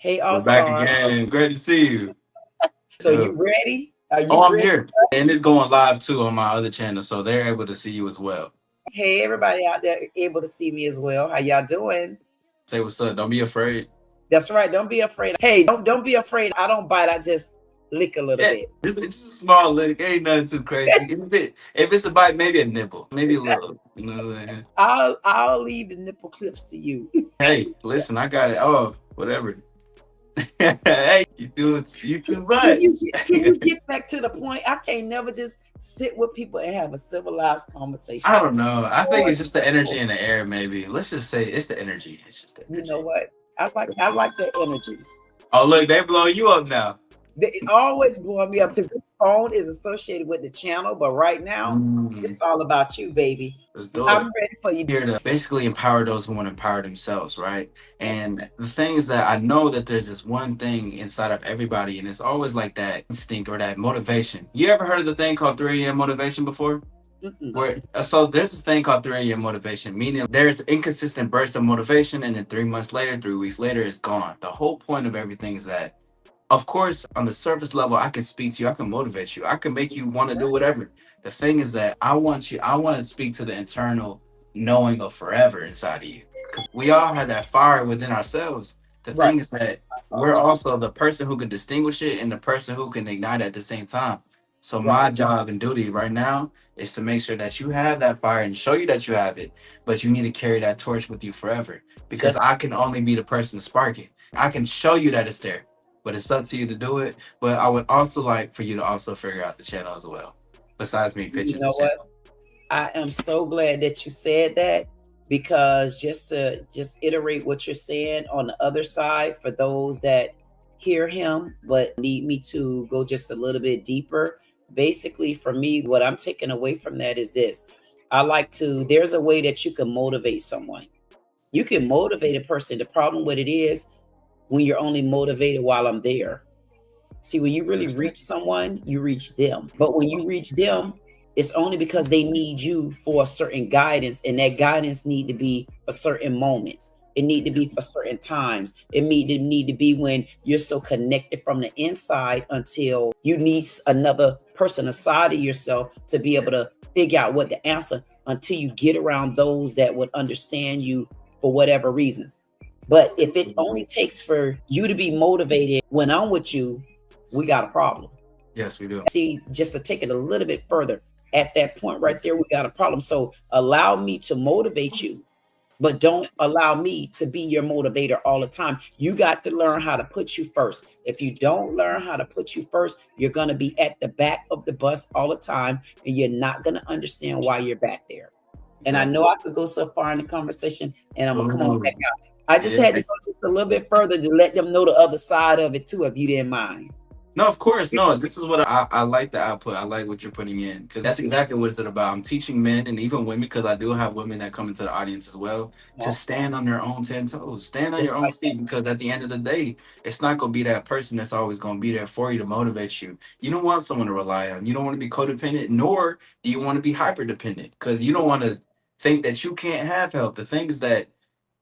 Hey, We're back AllStar. again. Great to see you. So Yeah. you ready? Are Oh, you I'm ready? here. And it's going live too on my other channel, so they're able to see you as well. Hey, everybody out there able to see me as well. How y'all doing? Say what's up. Don't be afraid. That's right. Don't be afraid. Hey, don't be afraid. I don't bite. I just lick a little Yeah, bit. it's a small lick. Ain't nothing too crazy. If it's a bite, maybe a nipple, maybe a little. You know what I'm saying? I'll leave the nipple clips to you. Hey, listen, I got it. Oh, whatever. Hey, you do it. You too much. Can you get back to the point? I can't never just sit with people and have a civilized conversation. I don't know. I think Lord, it's just the energy in the air. Maybe let's just say it's the energy. It's just the you know energy. what? I like that energy. Oh, look, they blowing you up now. It always blowing me up because this phone is associated with the channel, but right now Mm, it's all about you, baby. let's do I'm it. ready for you. Here to basically empower those who want to empower themselves, right? And the thing is that I know that there's this one thing inside of everybody, and it's always like that instinct or that motivation. You ever heard of the thing called 3 a.m. motivation before? Mm-mm. Where so there's this thing called 3 a.m. motivation, meaning there's inconsistent bursts of motivation, and then 3 months later, 3 weeks later, it's gone. The whole point of everything is that, of course, on the surface level, I can speak to you, I can motivate you, I can make you want That's to do right. whatever. The thing is that I want to speak to the internal knowing of forever inside of you. Because we all have that fire within ourselves. The Right. thing is that we're also the person who can distinguish it and the person who can ignite it at the same time. So Right. my job and duty right now is to make sure that you have that fire and show you that you have it, but you need to carry that torch with you forever because That's I can only be the person to spark it. I can show you that it's there, but it's up to you to do it. But I would also like for you to also figure out the channel as well, besides me you pitching the know what? channel. I am so glad that you said that because just to just iterate what you're saying on the other side for those that hear him but need me to go just a little bit deeper. Basically, for me, what I'm taking away from that is this. I like to, there's a way that you can motivate someone. You can motivate a person. The problem with it is when you're only motivated while I'm there. See, when you really reach someone, you reach them. But when you reach them, it's only because they need you for a certain guidance, and that guidance need to be for certain moments. It need to be for certain times. It need to be when you're so connected from the inside until you need another person aside of yourself to be able to figure out what the answer until you get around those that would understand you for whatever reasons. But if it only takes for you to be motivated when I'm with you, we got a problem. Yes, we do. See, just to take it a little bit further, at that point right there, we got a problem. So allow me to motivate you, but don't allow me to be your motivator all the time. You got to learn how to put you first. If you don't learn how to put you first, you're going to be at the back of the bus all the time, and you're not going to understand why you're back there. And I Exactly. know I could go so far in the conversation, and I'm going to come on back Ooh, out. I just had to yeah. go just a little bit further to let them know the other side of it too, if you didn't mind. No, of course, no. This is what I like the output. I like what you're putting in because that's exactly what it's about. I'm teaching men and even women because I do have women that come into the audience as well to Awesome. stand on their own 10 toes, stand on your Just own like that. feet because at the end of the day, it's not going to be that person that's always going to be there for you to motivate you. You don't want someone to rely on. You don't want to be codependent, nor do you want to be hyper dependent because you don't want to think that you can't have help. The thing is that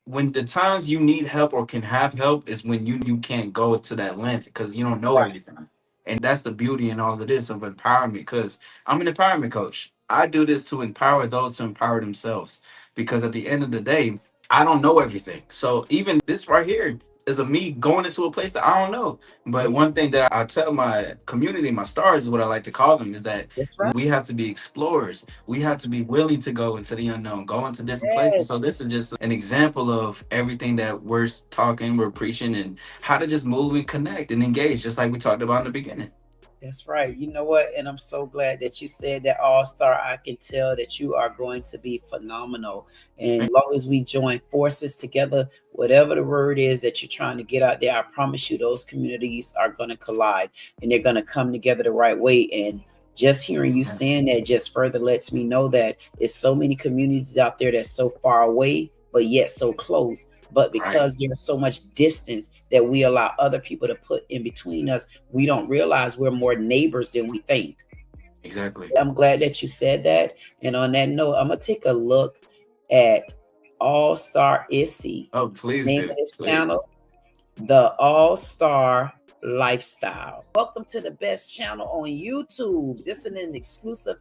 when the times you need help or can have help is when you can't go to that length because you don't know Right. everything. And that's the beauty in all of this of empowerment because I'm an empowerment coach. I do this to empower those to empower themselves because at the end of the day, I don't know everything. So even this right here is a me going into a place that I don't know. But one thing that I tell my community, my stars is what I like to call them, is that That's right. we have to be explorers. We have That's to be willing to go into the unknown, go into different places. yes. So this is just an example of everything that we're talking, we're preaching, and how to just move and connect and engage, just like we talked about in the beginning. That's right. You know what? And I'm so glad that you said that all-star. I can tell that you are going to be phenomenal. And as long as we join forces together, whatever the word is that you're trying to get out there, I promise you those communities are going to collide and they're going to come together the right way. And just hearing you saying that just further lets me know that it's so many communities out there that's so far away, but yet so close. But Right. because there's so much distance that we allow other people to put in between us, we don't realize we're more neighbors than we think. Exactly. I'm glad that you said that. And on that note, I'm gonna take a look at All Star Issy, Oh, please name of do. this channel. Please. the All-Star Lifestyle. Welcome to the best channel on YouTube. This is an exclusive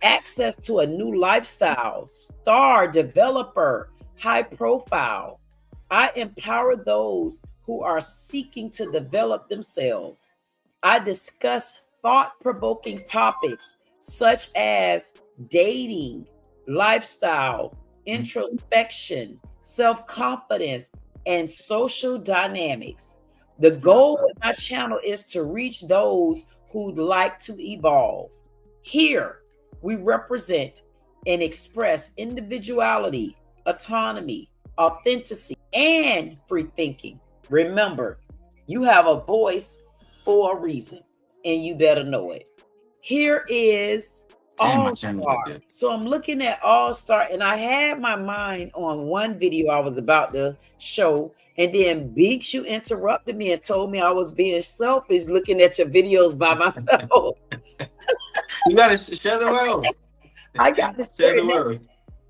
access to a new lifestyle, star developer, high profile. I empower those who are seeking to develop themselves. I discuss thought-provoking topics such as dating, lifestyle, introspection, self-confidence, and social dynamics. The goal of my channel is to reach those who'd like to evolve. Here, we represent and express individuality, autonomy, authenticity, and free thinking. Remember, you have a voice for a reason, and you better know it. Here is AllStar. So I'm looking at AllStar, and I had my mind on one video I was about to show, and then Beaks, you interrupted me and told me I was being selfish looking at your videos by myself. You gotta share the world. I got to share the world.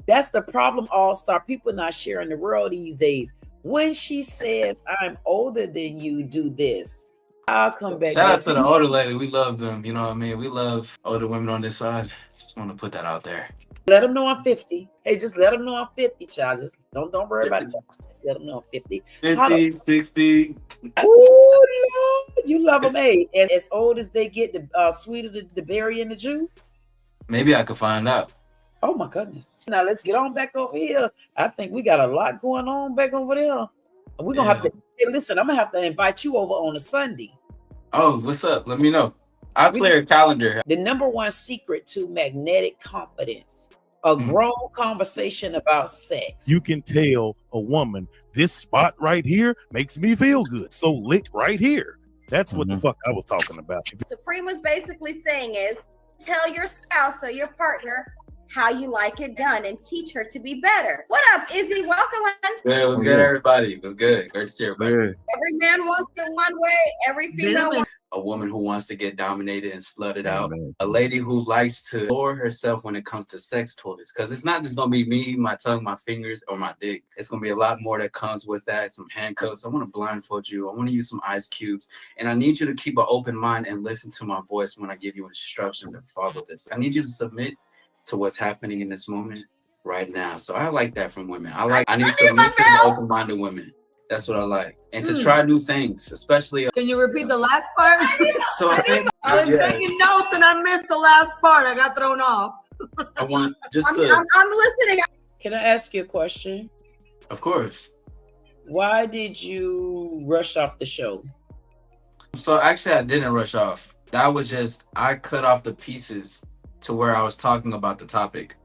That's the problem, AllStar. People not sharing the world these days. When she says, I'm older than you, do this. I'll come back. Shout out to the older lady. We love them. You know what I mean? We love older women on this side. Just want to put that out there. Let them know I'm 50. Hey, just let them know I'm 50, child. Just don't worry about it. Just let them know I'm 50. 50, 60. Oh, Lord. You love them, hey. And as old as they get, the sweeter the berry in the juice. Maybe I could find out. Oh, my goodness. Now, let's get on back over here. I think we got a lot going on back over there. We're going to have to, hey, listen, I'm going to have to invite you over on a Sunday. Oh, what's up? Let me know. I'll clear a calendar. The #1 secret to magnetic confidence, a grown conversation about sex. You can tell a woman, this spot right here makes me feel good. So lick right here. That's what the fuck I was talking about. Supreme was basically saying is, tell your spouse or your partner how you like it done and teach her to be better. What up, Izzy? Welcome, hon. Yeah, it was good, everybody. It was good. Great to see everybody. Every man wants it one way, every female wants a woman who wants to get dominated and slutted out. A lady who likes to lower herself when it comes to sex toys. Because it's not just going to be me, my tongue, my fingers, or my dick. It's going to be a lot more that comes with that. Some handcuffs. I want to blindfold you. I want to use some ice cubes. And I need you to keep an open mind and listen to my voice when I give you instructions and follow this. I need you to submit to what's happening in this moment right now. So I like that from women. I need submissive, open-minded women. That's what I like. And to try new things, especially. Can you repeat the last part? So I think I was taking notes and I missed the last part. I got thrown off. I want just I'm listening. Can I ask you a question? Of course. Why did you rush off the show? So actually, I didn't rush off. That was just, I cut off the pieces to where I was talking about the topic.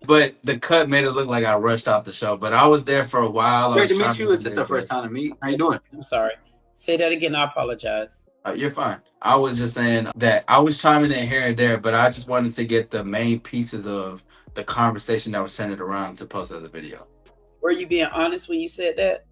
But the cut made it look like I rushed off the show. But I was there for a while. Great to meet you. It's our first time to meet. How you doing? I'm sorry. Say that again. I apologize. You're fine. I was just saying that I was chiming in here and there, but I just wanted to get the main pieces of the conversation that was centered around to post as a video. Were you being honest when you said that?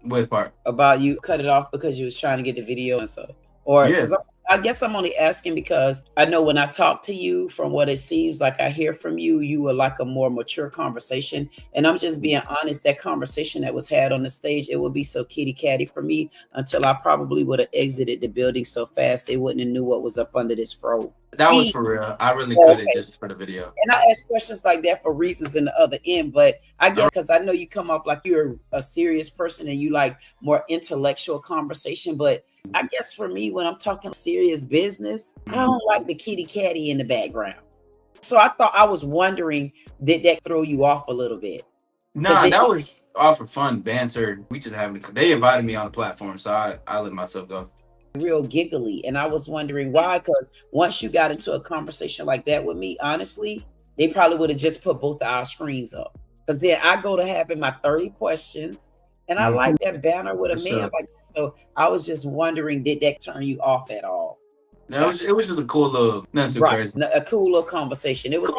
With part? About you cut it off because you was trying to get the video and so? Or yeah. I guess I'm only asking because I know when I talk to you, from what it seems like I hear from you, you were like a more mature conversation. And I'm just being honest, that conversation that was had on the stage, it would be so kitty catty for me until I probably would have exited the building so fast they wouldn't have knew what was up under this fro. That was for real. I really cut it just for the video. And I ask questions like that for reasons in the other end, but I guess because I know you come up like you're a serious person and you like more intellectual conversation, but I guess for me, when I'm talking serious business, I don't like the kitty catty in the background. So I was wondering, did that throw you off a little bit? Nah, that was all for fun, banter. We just having, they invited me on the platform, so I let myself go. Real giggly. And I was wondering why, because once you got into a conversation like that with me, honestly, they probably would have just put both of our screens up. Because then I go to having my 30 questions, and I like that banner with a man like that. So I was just wondering, did that turn you off at all? No, it was just a cool little, nothing too crazy. A cool little conversation. It was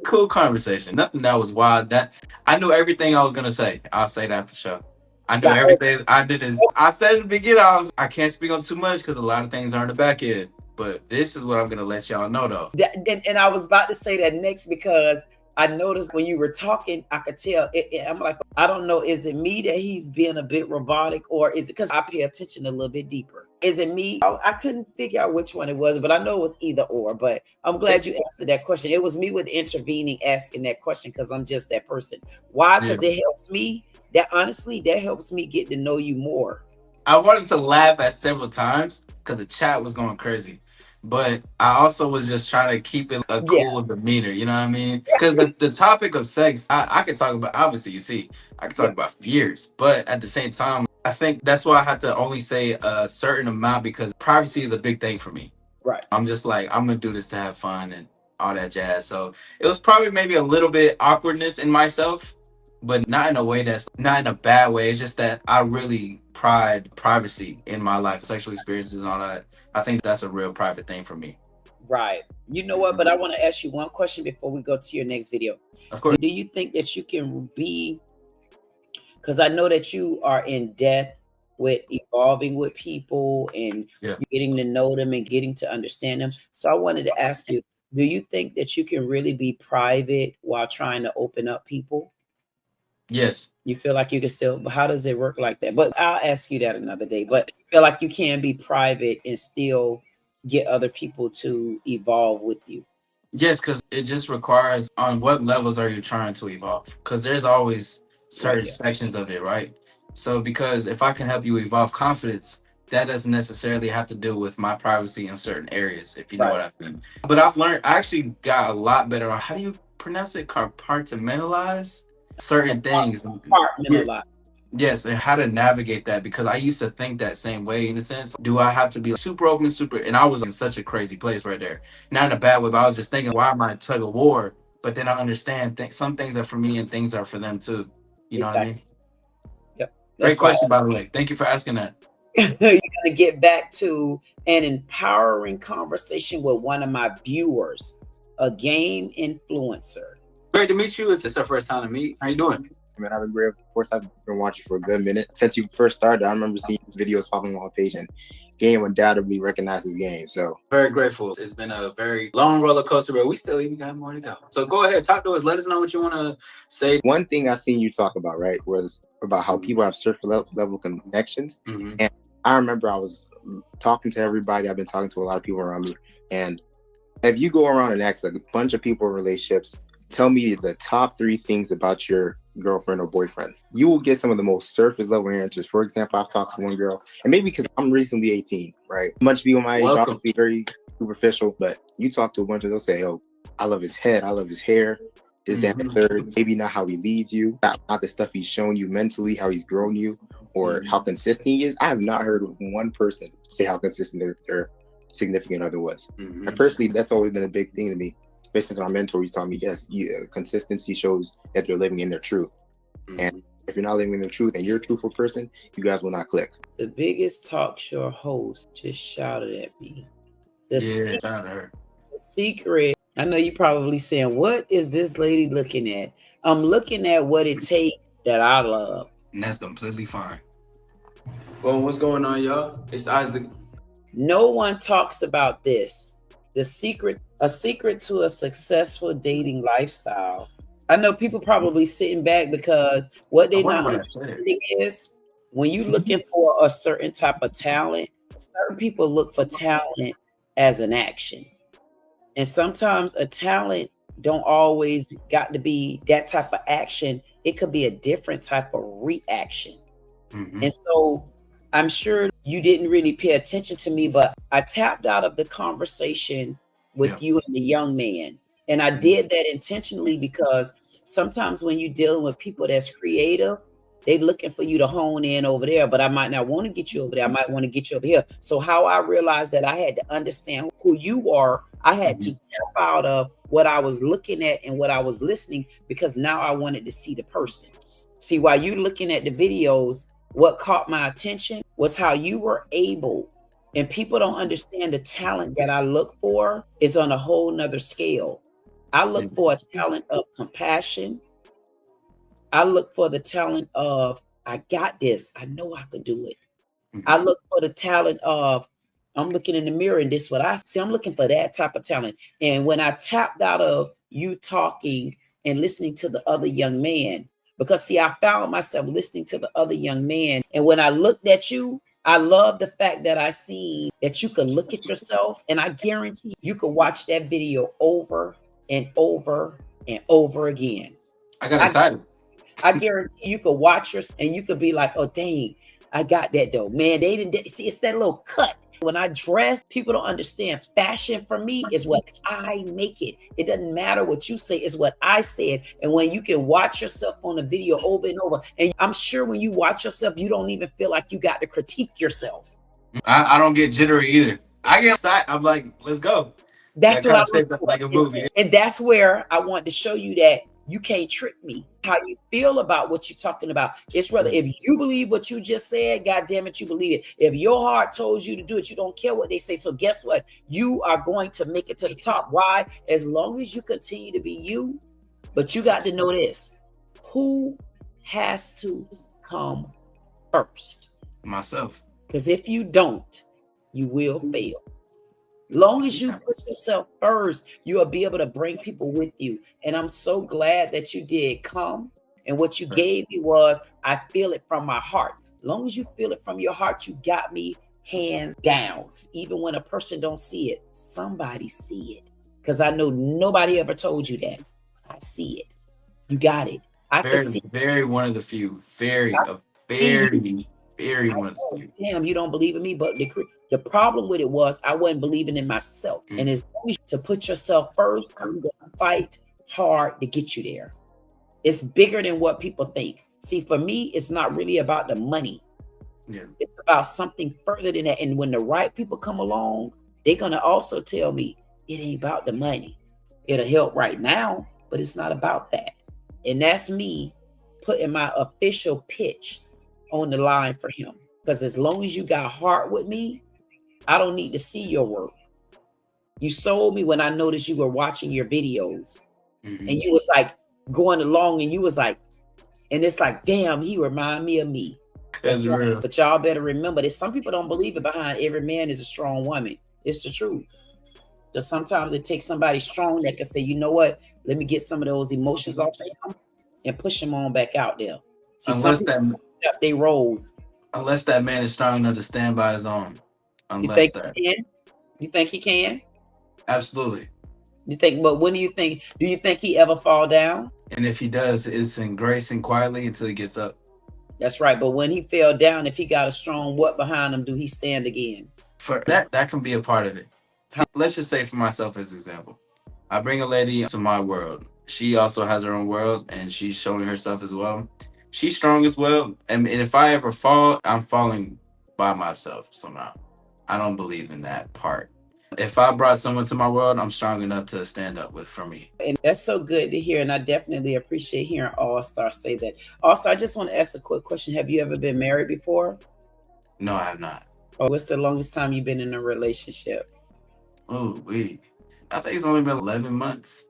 cool conversation. Nothing that was wild. That I knew everything I was gonna say. I'll say that for sure. I knew everything. I did this. I said in the beginning, I can't speak on too much because a lot of things are in the back end. But this is what I'm gonna let y'all know though. And I was about to say that next because I noticed when you were talking, I could tell. I'm like, I don't know. Is it me that he's being a bit robotic, or is it because I pay attention a little bit deeper? Is it me? I couldn't figure out which one it was, but I know it was either or. But I'm glad you answered that question. It was me with intervening, asking that question because I'm just that person. Why? Because it helps me. That honestly, that helps me get to know you more. I wanted to laugh at several times because the chat was going crazy. But I also was just trying to keep it a Yeah. cool demeanor, you know what I mean? Because the topic of sex, I could talk about, obviously, you see, I could talk about for years. But at the same time, I think that's why I had to only say a certain amount because privacy is a big thing for me. Right. I'm just like, I'm going to do this to have fun and all that jazz. So it was probably maybe a little bit awkwardness in myself, but not in a way that's not in a bad way. It's just that I really pride privacy in my life, sexual experiences and all that. I think that's a real private thing for me. Right. You know what? But I want to ask you one question before we go to your next video. Of course. Do you think that you can be, because I know that you are in depth with evolving with people and getting to know them and getting to understand them. So I wanted to ask you, do you think that you can really be private while trying to open up people? Yes. You feel like you can still, but how does it work like that? But I'll ask you that another day. But you feel like you can be private and still get other people to evolve with you? Yes, because it just requires on what levels are you trying to evolve? Because there's always certain sections of it, right? So because if I can help you evolve confidence, that doesn't necessarily have to do with my privacy in certain areas, if you know what I mean. But I've learned, I actually got a lot better on how do you pronounce it? Compartmentalize certain things. Compartmentalize. Yes, and how to navigate that because I used to think that same way in a sense. Do I have to be super open, super? And I was in such a crazy place right there. Not in a bad way, but I was just thinking, why am I tug of war? But then I understand some things are for me and things are for them too. You know what I mean? Yep. Great question, by the way. Thank you for asking that. You're going to get back to an empowering conversation with one of my viewers, a game influencer. Great to meet you. It's our first time to meet. How you doing? Man, I've been great. Of course, I've been watching for a good minute. Since you first started, I remember seeing videos popping on my page, and Game undoubtedly recognizes Game. So very grateful. It's been a very long roller coaster, but we still even got more to go. So go ahead, talk to us. Let us know what you want to say. One thing I seen you talk about, right, was about how people have surface level connections. And I remember I was talking to everybody. I've been talking to a lot of people around me. And if you go around and ask a bunch of people in relationships, tell me the top 3 things about your girlfriend or boyfriend, you will get some of the most surface level answers. For example, I've talked to one girl, and maybe because I'm recently 18, right? A bunch of people my age probably be very superficial, but you talk to a bunch of them, they'll say, oh, I love his head, I love his hair, this, that, and third. Maybe not how he leads you, not the stuff he's shown you mentally, how he's grown you, or how consistent he is. I have not heard of one person say how consistent their significant other was. And personally, that's always been a big thing to me. Especially since my mentor, he's taught me, yes, consistency shows that they're living in their truth. And if you're not living in the truth and you're a truthful person, you guys will not click. The biggest talk show host just shouted at me. The secret, I know you're probably saying, what is this lady looking at? I'm looking at what it takes that I love. And that's completely fine. Well, what's going on, y'all? It's Isaac. No one talks about this. The secret, a secret to a successful dating lifestyle. I know people probably sitting back because what they not understanding is when you're looking for a certain type of talent, certain people look for talent as an action. And sometimes a talent don't always got to be that type of action. It could be a different type of reaction. And so I'm sure you didn't really pay attention to me, but I tapped out of the conversation with you and the young man. And I did that intentionally because sometimes when you're dealing with people that's creative, they're looking for you to hone in over there, but I might not want to get you over there. I might want to get you over here. So how I realized that I had to understand who you are, I had to tap out of what I was looking at and what I was listening, because now I wanted to see the person. See, while you looking at the videos, what caught my attention was how you were able, and people don't understand the talent that I look for is on a whole nother scale. I look for a talent of compassion. I look for the talent of, I got this. I know I could do it. I look for the talent of, I'm looking in the mirror and this is what I see. I'm looking for that type of talent. And when I tapped out of you talking and listening to the other young man. Because see, I found myself listening to the other young man. And when I looked at you, I love the fact that I seen that you could look at yourself, and I guarantee you could watch that video over and over and over again. I got excited. I guarantee you could watch yourself and you could be like, oh, dang, I got that though. Man, they didn't see, it's that little cut. When I dress, people don't understand. Fashion for me is what I make it. It doesn't matter what you say, it's what I said. And when you can watch yourself on a video over and over, and I'm sure when you watch yourself, you don't even feel like you got to critique yourself. I don't get jittery either. I get excited. I'm like, let's go. That's what I say like a movie. And that's where I want to show you that you can't trick me. How you feel about what you're talking about. It's rather, if you believe what you just said, God damn it, you believe it. If your heart told you to do it, you don't care what they say. So guess what? You are going to make it to the top. Why? As long as you continue to be you. But you got to know this. Who has to come first? Myself. Because if you don't, you will fail. Long as you put yourself first, you'll be able to bring people with you. And I'm so glad that you did come. And what you gave me was, I feel it from my heart. Long as you feel it from your heart, you got me hands down. Even when a person don't see it, somebody see it. Because I know nobody ever told you that. I see it. You got it. I can see. Very one of the few. Very one of the few. Damn, you don't believe in me, but the problem with it was I wasn't believing in myself. And it's always to put yourself first. I'm going to fight hard to get you there. It's bigger than what people think. See, for me, it's not really about the money. Yeah. It's about something further than that. And when the right people come along, they're going to also tell me it ain't about the money. It'll help right now, but it's not about that. And that's me putting my official pitch on the line for him. Because as long as you got heart with me, I don't need to see your work. You sold me when I noticed you were watching your videos. And you was like going along and you was like, and it's like, damn, he remind me of me. That's real. But y'all better remember that some people don't believe it. Behind every man is a strong woman. It's the truth. Because sometimes it takes somebody strong that can say, you know what, let me get some of those emotions off of him and push him on back out there. See, unless they roles. Unless that man is strong enough to stand by his own. You think he can? You think he can? Absolutely. You think, but when do you think he ever fall down? And if he does, it's in grace and quietly until he gets up. That's right. But when he fell down, if he got a strong what behind him, do he stand again? For that can be a part of it. See, let's just say for myself as an example. I bring a lady into my world. She also has her own world and she's showing herself as well. She's strong as well. And if I ever fall, I'm falling by myself somehow. I don't believe in that part. If I brought someone to my world, I'm strong enough to stand up with for me. And that's so good to hear. And I definitely appreciate hearing AllStar say that. Also, I just want to ask a quick question. Have you ever been married before? No, I have not. Or what's the longest time you've been in a relationship? Oh, I think it's only been 11 months.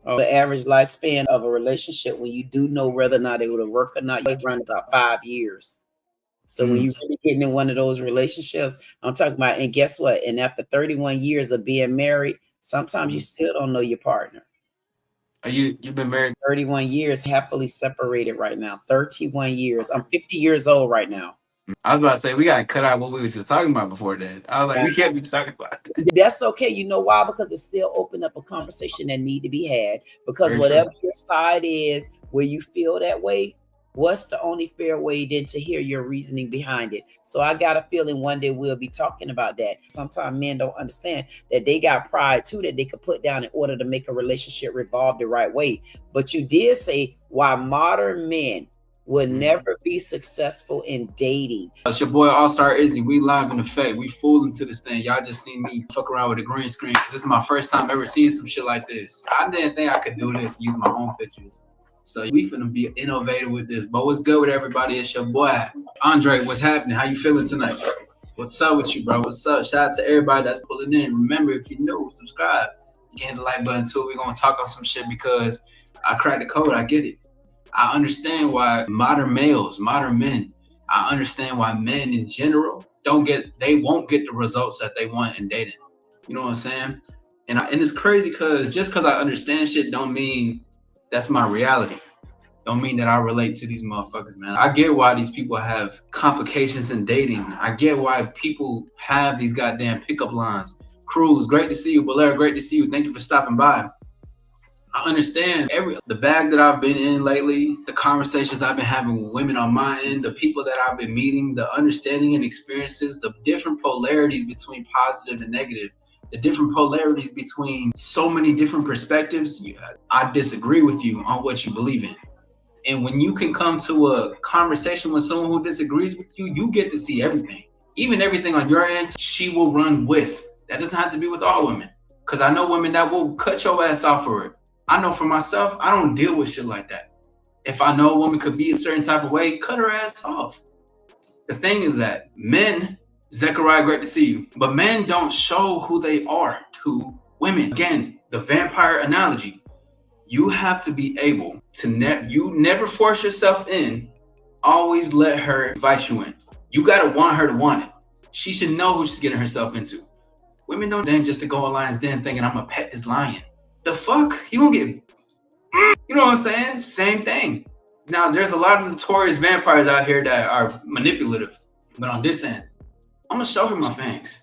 The average lifespan of a relationship, when you do know whether or not it would work or not, you run about 5 years. So when you're really getting in one of those relationships, I'm talking about, and guess what? And after 31 years of being married, sometimes you still don't know your partner. You've been married 31 years, happily separated right now. 31 years. I'm 50 years old right now. I was about to say, we got to cut out what we were just talking about before then. I was like, we can't be talking about that. That's okay. You know why? Because it still opened up a conversation that need to be had. Because whatever your side is, where you feel that way, what's the only fair way then to hear your reasoning behind it? So I got a feeling one day we'll be talking about that. Sometimes men don't understand that they got pride too that they could put down in order to make a relationship revolve the right way. But you did say why modern men would never be successful in dating. It's your boy AllStar Izzy. We live in effect. We fooling to this thing. Y'all just seen me fuck around with a green screen. This is my first time ever seeing some shit like this. I didn't think I could do this, use my own pictures. So we finna be innovative with this. But what's good with everybody? It's your boy. Andre, what's happening? How you feeling tonight? What's up with you, bro? What's up? Shout out to everybody that's pulling in. Remember, if you're new, subscribe. You can hit the like button too. We're gonna talk on some shit because I cracked the code. I get it. I understand why modern males, modern men, I understand why men in general they won't get the results that they want in dating. You know what I'm saying? And it's crazy because just because I understand shit don't mean That's my reality. Don't mean that I relate to these motherfuckers, man. I get why these people have complications in dating. I get why people have these goddamn pickup lines. Cruz, great to see you. Valera, great to see you. Thank you for stopping by. I understand the bag that I've been in lately, the conversations I've been having with women on my end, the people that I've been meeting, the understanding and experiences, the different polarities between positive and negative, the different polarities between so many different perspectives. I disagree with you on what you believe in. And when you can come to a conversation with someone who disagrees with you, you get to see everything. Even everything on your end, she will run with. That doesn't have to be with all women. Because I know women that will cut your ass off for it. I know for myself, I don't deal with shit like that. If I know a woman could be a certain type of way, cut her ass off. The thing is that men, Zechariah, great to see you, but men don't show who they are to women. Again, the vampire analogy. You have to be able to never force yourself in. Always let her invite you in. You gotta want her to want it. She should know who she's getting herself into. Women don't then just to go a lion's den thinking I'm gonna pet this lion. The fuck? You gonna get, you know what I'm saying? Same thing. Now there's a lot of notorious vampires out here that are manipulative. But on this end, I'm gonna show her my fangs.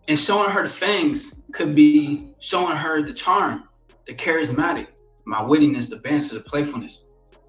And showing her the fangs could be showing her the charm, the charismatic, my wittiness, the banter, the playfulness,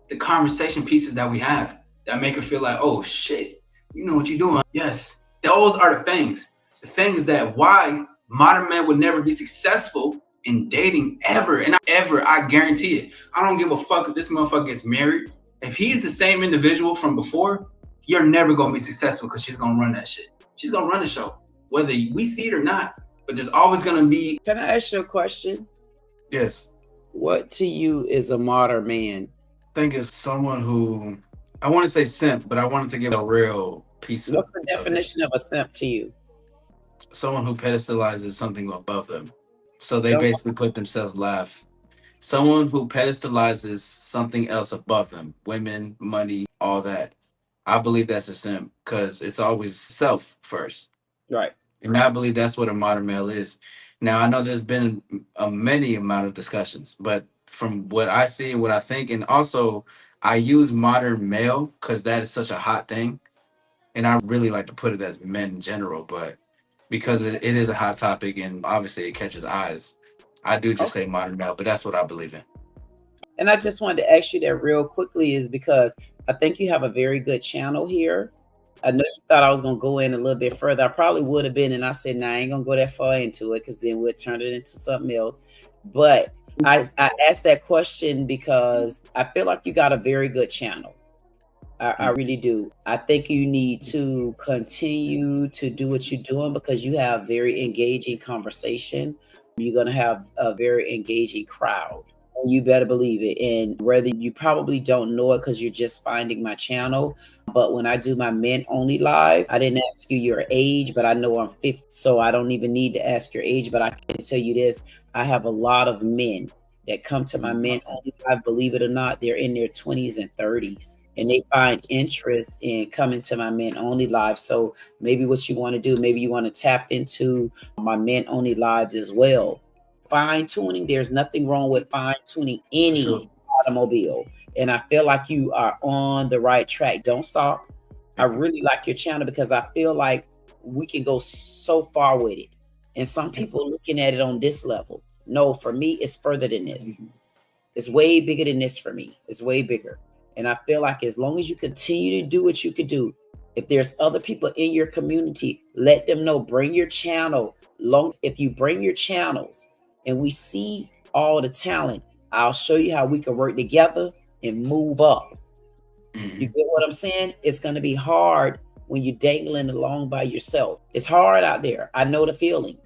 the conversation pieces that we have that make her feel like, oh shit, you know what you're doing. Yes, those are the things. The things that why modern men would never be successful in dating ever. And I guarantee it. I don't give a fuck if this motherfucker gets married. If he's the same individual from before, you're never gonna be successful because she's gonna run that shit. She's gonna run the show, whether we see it or not. But there's always gonna be. Can I ask you a question? Yes. What to you is a modern man? I think it's someone who, I want to say simp, but I wanted to give a real piece. What's the definition of a simp to you? Someone who pedestalizes something above them. So they basically put themselves last. Someone who pedestalizes something else above them. Women, money, all that. I believe that's a simp because it's always self first. Right. And I believe that's what a modern male is. Now, I know there's been a many amount of discussions, but from what I see and what I think, and also I use modern male because that is such a hot thing. And I really like to put it as men in general, but because it is a hot topic and obviously it catches eyes, I do just say modern male, but that's what I believe in. And I just wanted to ask you that real quickly is because I think you have a very good channel here. I know you thought I was going to go in a little bit further. I probably would have been. And I said, nah, I ain't going to go that far into it because then we'll turn it into something else. But I asked that question because I feel like you got a very good channel. I really do. I think you need to continue to do what you're doing because you have very engaging conversation. You're going to have a very engaging crowd. You better believe it. And whether you probably don't know it because you're just finding my channel. But when I do my men only live, I didn't ask you your age, but I know I'm 50. So I don't even need to ask your age. But I can tell you this. I have a lot of men that come to my men only live. Believe it or not, they're in their 20s and 30s. And they find interest in coming to my men only live. So maybe what you want to do, maybe you want to tap into my men only lives as well. Fine tuning, there's nothing wrong with fine tuning any automobile. And I feel like you are on the right track. Don't stop. I really like your channel because I feel like we can go so far with it. And some people are looking at it on this level. No, for me, it's further than this. It's way bigger than this for me. It's way bigger. And I feel like as long as you continue to do what you could do, if there's other people in your community, let them know. Bring your channel. If you bring your channels and we see all the talent, I'll show you how we can work together and move up. You get what I'm saying? It's going to be hard when you're dangling along by yourself. It's hard out there. I know the feeling.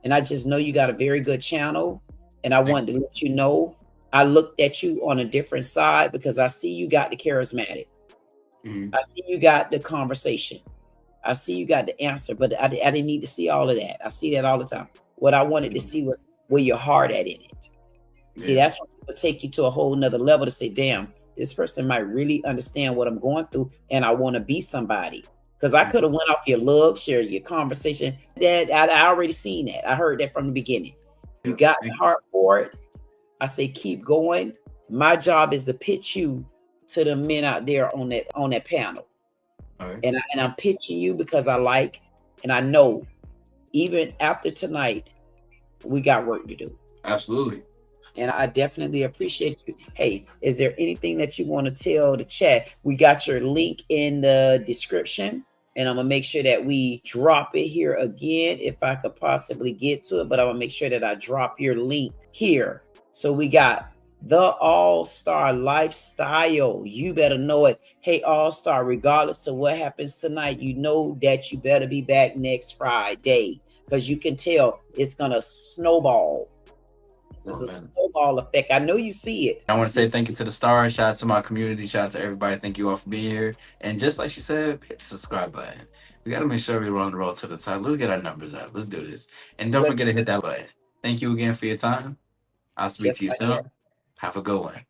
And I just know you got a very good channel. And I wanted to let you know. I looked at you on a different side because I see you got the charismatic. I see you got the conversation. I see you got the answer, but I didn't need to see all of that. I see that all the time. What I wanted to see was where your heart at in it. See, that's what will take you to a whole nother level to say, damn, this person might really understand what I'm going through and I want to be somebody. Because I could have went off your looks, your conversation. That I already seen that. I heard that from the beginning. You got the heart for it. I say, keep going. My job is to pitch you to the men out there on that panel. All right. And I'm pitching you because I like, and I know even after tonight, we got work to do. Absolutely. And I definitely appreciate you. Hey, is there anything that you want to tell the chat? We got your link in the description, and I'm gonna make sure that we drop it here again if I could possibly get to it, but I'm gonna make sure that I drop your link here. So we got the AllStar lifestyle. You better know it. Hey, AllStar, regardless of what happens tonight, you know that you better be back next Friday, because you can tell it's gonna snowball. This is a snowball effect. I know you see it. I want to say thank you to the stars. Shout out to my community. Shout out to everybody. Thank you all for being here. And just like she said, hit the subscribe button. We got to make sure we're on the road to the top. Let's get our numbers up. Let's do this. And don't forget to hit that button. Thank you again for your time. I'll speak to you soon. Have a good one.